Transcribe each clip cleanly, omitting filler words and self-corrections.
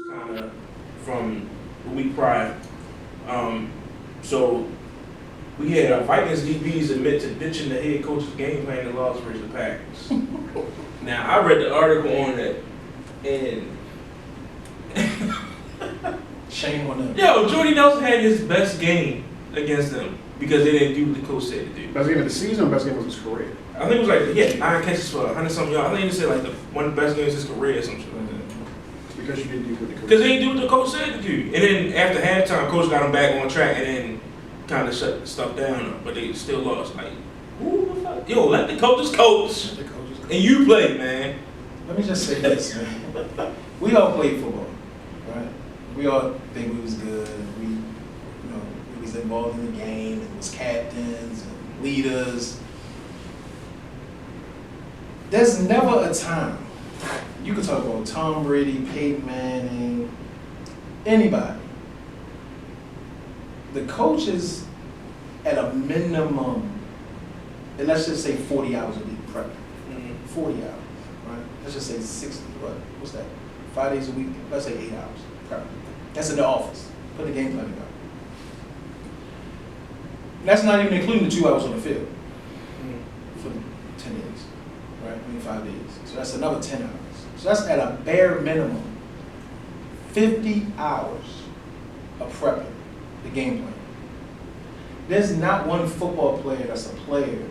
Kind of from the week prior. So we had Vikings DBs admit to ditching the head coach's game plan and loss versus the Packers. Now I read the article on that, and Shame on them. yo, Jordy Nelson had his best game against them because they didn't do what the coach said to do. Best game of the season or best game of his career? I think it was like he had 9 catches for 100-something yards. I think he said like one of the best games of his career or something like that. It's because you didn't do what the coach Because they didn't do what the coach said to do. And then after halftime, coach got him back on track and then kind of shut stuff down. But they still lost. Like, who the fuck? Yo, let the coaches coach. The coaches. And you play, man. Let me just say this, man. We all played football, right? We all think we was good. We was involved in the game and was captains and leaders. There's never a time you could talk about Tom Brady, Peyton Manning, anybody. The coaches at a minimum, and let's just say 40 hours a week prep. 40 hours, right? Let's just say 60, what's that? 5 days a week, let's say 8 hours prep. That's in the office. Put the game plan together. That's not even including the 2 hours on the field for 10 days, right? 5 days. So that's another 10 hours. So that's at a bare minimum 50 hours of prepping the game plan. There's not one football player that's a player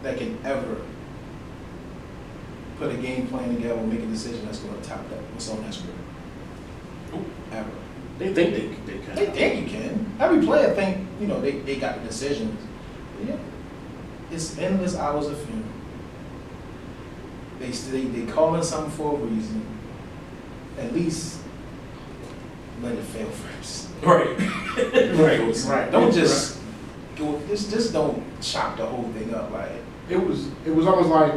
that can ever put a game plan together and make a decision that's going to top that what's on that script. Ever. They think they can. They think you can. Every player think, they got the decisions. But yeah. It's endless hours of film. They call in something for a reason. At least let it fail first. Right. Right. Don't just go. Just don't chop the whole thing up. Like It was almost like,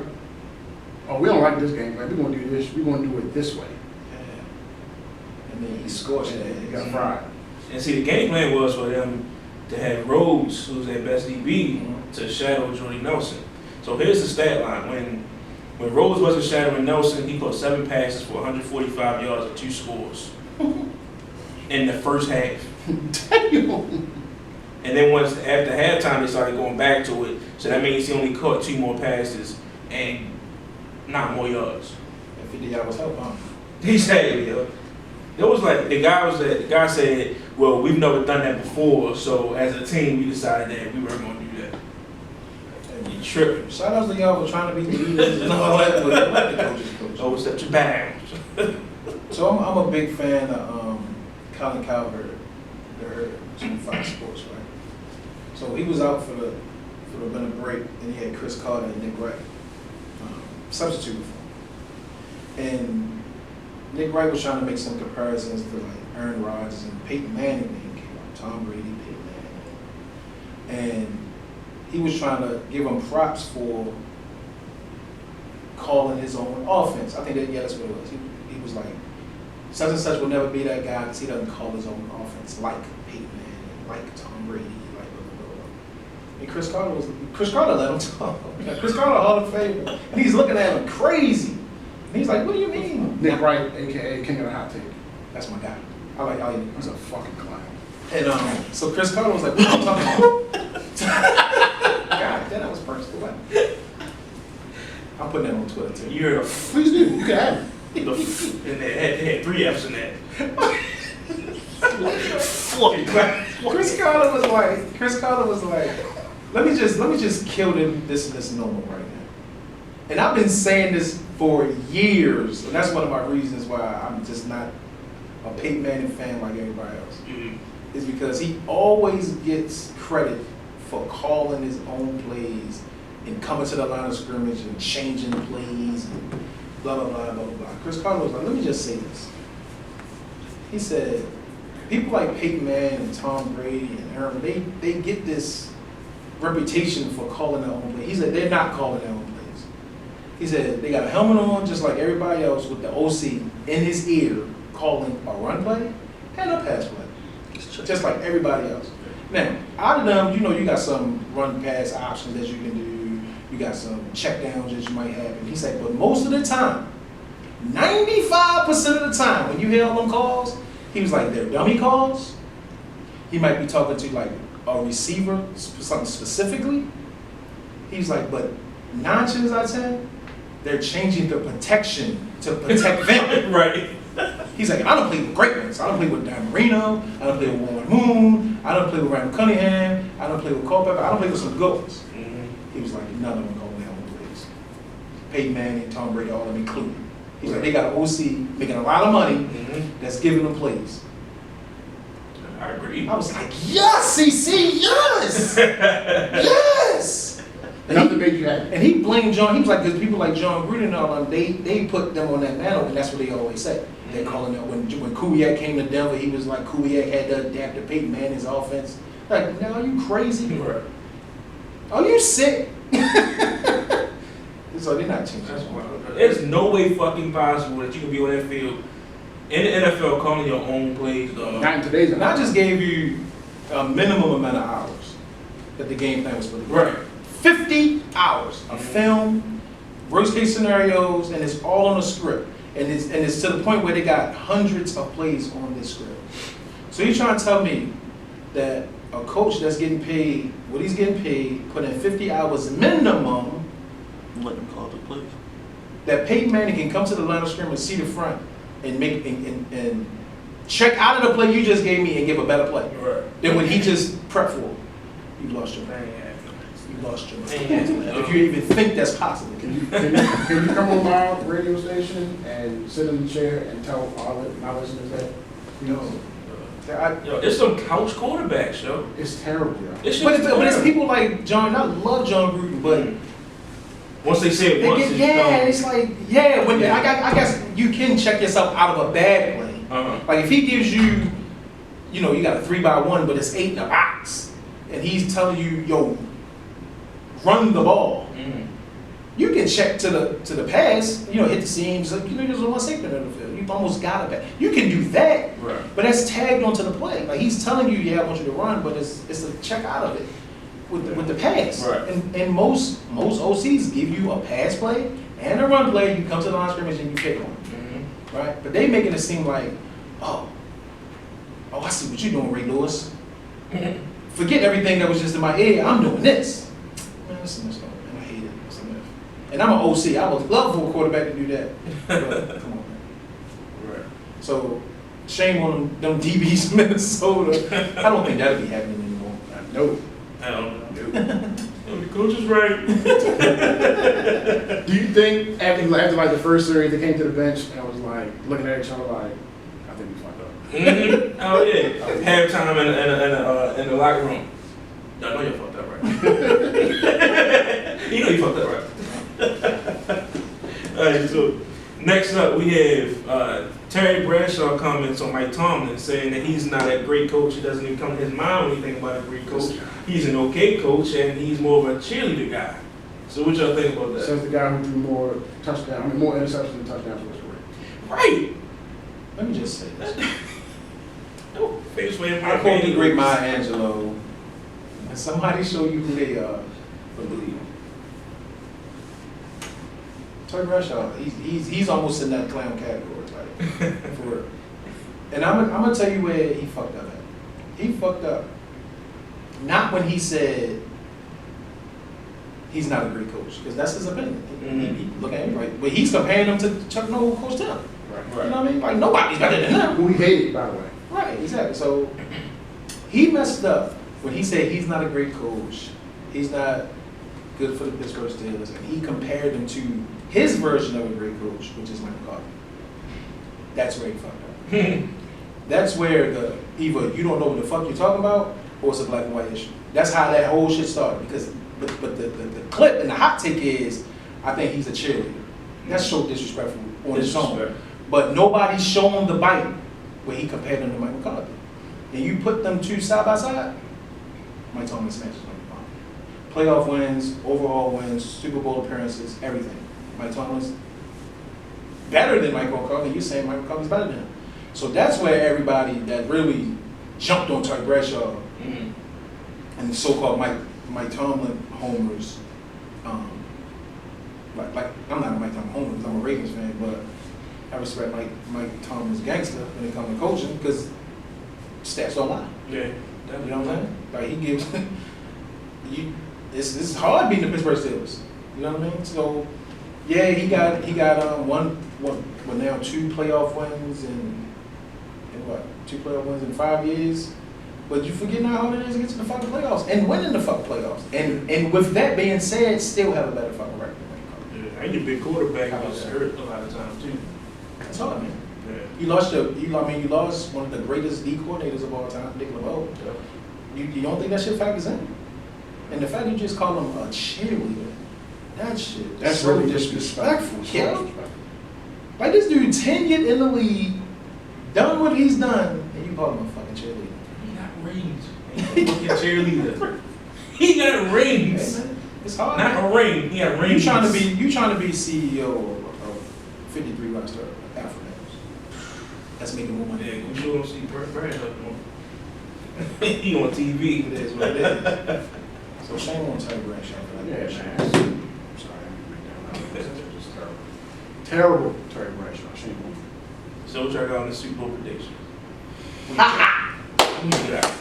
oh, we don't like this game, like we're gonna do this, we're gonna do it this way. yeah. And then he scorched that. It got fried. And see, the game plan was for them to have Rhodes, who's their best DB, to shadow Jordy Nelson. So here's the stat line. When Rhodes wasn't shadowing Nelson, he caught 7 passes for 145 yards and 2 scores in the first half. Damn. And then after halftime, they started going back to it. So that means he only caught 2 more passes and 9 more yards. And 50 hours help, huh? He said, yo. It was like the guy said, well, we've never done that before, so as a team, we decided that we weren't going to do that. And you tripping. Shout out to y'all for trying to be the leaders and all that, but let the coaches coach. Overstep your bounds. So I'm a big fan of Colin Cowherd, the herd, on Fox Sports, right? So he was out for the winter break, and he had Chris Carter and Nick Wright substituted for him. And Nick Wright was trying to make some comparisons to like Aaron Rodgers and Peyton Manning when he came out, Tom Brady, Peyton Manning. And he was trying to give him props for calling his own offense. I think that's what it was. He was like, such and such will never be that guy because he doesn't call his own offense like Peyton Manning, like Tom Brady, like blah, blah, blah. And Chris Carter let him talk. Chris Carter, Hall of Famer. And he's looking at him crazy. And he's like, what do you mean? Nick Wright, aka King of the Hot Take. That's my guy. I like He's a fucking clown. And so Chris Carter was like, what are you talking about? God, that was personal. I'm putting that on Twitter too. You heard a Please do. You can add it. and they had 3 F's in that. Chris Carter was like, let me just kill this misnomer right now. And I've been saying this for years, and that's one of my reasons why I'm just not a Peyton Manning fan like everybody else. Is because he always gets credit for calling his own plays and coming to the line of scrimmage and changing plays and blah, blah, blah, blah, blah. Chris Carter was like, let me just say this. He said, people like Peyton Manning and Tom Brady and Aaron, they get this reputation for calling their own plays. He said, they're not calling their own plays. He said, they got a helmet on just like everybody else with the OC in his ear calling a run play and a pass play. Just like everybody else. Now, out of them, you got some run pass options that you can do. You got some check downs that you might have. And he said, but most of the time, 95% of the time, when you hear all them calls, he was like, they're dummy calls. He might be talking to like a receiver, something specifically. He's like, but 9 times out of 10, they're changing the protection to protect them. Right. He's like, I don't play with great ones. I don't play with Dan Marino. I don't play with Warren Moon. I don't play with Randall Cunningham. I don't play with Culpepper. I don't play with some good ones. He was like, none of them calling their own plays. Peyton Manning, Tom Brady, all of them included. He's like, they got an OC making a lot of money that's giving them plays. I agree. I was like, yes, CC, yes! Yes! Nothing made you happy. And he blamed John. He was like, because people like John Gruden and all them, they put them on that mantle, and that's what they always say. They're calling it, when Kubiak came to Denver, he was like, Kubiak had to adapt to Peyton Manning's offense. Like, now, are you crazy? Right. Are you sick? So they're not changing. That's wild. There's no way fucking possible that you can be on that field in the NFL calling your own plays, dog. Not in today's. And I just gave you a minimum amount of hours that the game plan was for the game. Right. 50 hours of film, worst case scenarios, and it's all on a script. And it's to the point where they got hundreds of plays on this script. So you're trying to tell me that a coach that's getting paid what he's getting paid, put in 50 hours minimum, Let them call the plays. that Peyton Manning can come to the line of scrimmage, see the front, and make and check out of the play you just gave me and give a better play Right. than what he just prepped for. You lost your mind. You lost your mind. If you even think that's possible. Can you come on my radio station and sit in the chair and tell my listeners that? You know, Yo, it's some couch quarterbacks, yo. it's terrible, yo. It's But it's people like John. I love John Gruden, but once they say it they once, get, it's it's like When I guess you can check yourself out of a bad play. Like if he gives you, you got a 3-by-1, but it's 8 in a box, and he's telling you, yo, run the ball. You can check to the pass, hit the seams. There's one safety in the field. You've almost got a pass. You can do that, Right. but that's tagged onto the play. Like he's telling you, yeah, I want you to run, but it's a check out of it with the pass. Right. And most OCs give you a pass play and a run play. You come to the line of scrimmage and you pick one, right? But they making it seem like, oh, I see what you're doing, Ray Lewis. Forget everything that was just in my ear. I'm doing this. Man, listen, man, I hate it. And I'm an OC. I would love for a quarterback to do that. But, come on, man. Right. So, shame on them DBs in Minnesota. I don't think that'll be happening anymore. No. I don't know. The coach is right. Do you think after like the first series they came to the bench and was like looking at each other like, I think we fucked up? Oh yeah. Halftime in the locker room. Y'all know you fucked up, right? You know you fucked up, right? All right. So next up we have Terry Bradshaw comments on Mike Tomlin saying that he's not a great coach. It doesn't even come to his mind when you think about a great coach. He's an okay coach and he's more of a cheerleader guy. So what y'all think about that? Says the guy who threw more interceptions than touchdowns for his career. Right. Let me just say this. No, famous way I quote the great Maya Angelou. When somebody show you who they are, believe them. Terry Bradshaw, he's almost in that clown category, like, for real. And I'm gonna tell you where he fucked up at. He fucked up not when he said he's not a great coach, because that's his opinion. He look at him right, but he's comparing him to Chuck Noll, Coach Tim. Right. You know what I mean? Like nobody's better than him. Who he hated, by the way. Right, exactly. So he messed up when he said he's not a great coach. He's not good for the Pittsburgh Steelers, and he compared him to his version of a great coach, which is Mike McCarthy. That's where he fucked up. That's where either you don't know what the fuck you're talking about, or it's a black and white issue. That's how that whole shit started. Because, but the clip and the hot take is, I think he's a cheerleader. That's so disrespectful on its own. But nobody's shown the bite where he compared him to Mike McCarthy. And you put them two side by side, Mike Tomlin smashes Mike McCarthy. Playoff wins, overall wins, Super Bowl appearances, everything. Mike Tomlin's better than Mike McCarthy. You're saying Mike McCarthy's better than him. So that's where everybody that really jumped on Terry Bradshaw and so-called Mike Tomlin homers, like I'm not a Mike Tomlin homer because I'm a Ravens fan, but I respect Mike Tomlin's gangster when it comes to coaching because stats don't lie. Yeah. You know what I'm saying? Like he gives it's hard beating the Pittsburgh Steelers. You know what I mean? So yeah, he got now 2 playoff wins in what? 2 playoff wins in 5 years. But you forget how hard it is to get to the fucking playoffs and winning the fucking playoffs. And with that being said, still have a better fucking record than Yeah. And your big quarterback was hurt a lot of times too. That's hard, man. Yeah. You lost one of the greatest D coordinators of all time, Nick LeBeau. Yeah. You don't think that shit factors in? And the fact you just call him a cheerleader, that shit. That's so really disrespectful. So Yeah. disrespectful. Like this dude tenured in the league, done what he's done, and you call him a fucking cheerleader. He got rings. He ain't a fucking cheerleader. He got rings. Hey, man, it's hard. Not man. a ring. He got rings. You trying to be CEO of 53 roster Africans. That's making more money. Yeah, we sure don't see Brad up on. He on TV. It is what it is. So shame on Terry Bradshaw for that. Yeah, bullshit. man. I'm sorry, I didn't make that out. It's just terrible. Terrible, Terry Bradshaw. Shame on him. So check out the Super Bowl prediction. Let me get out.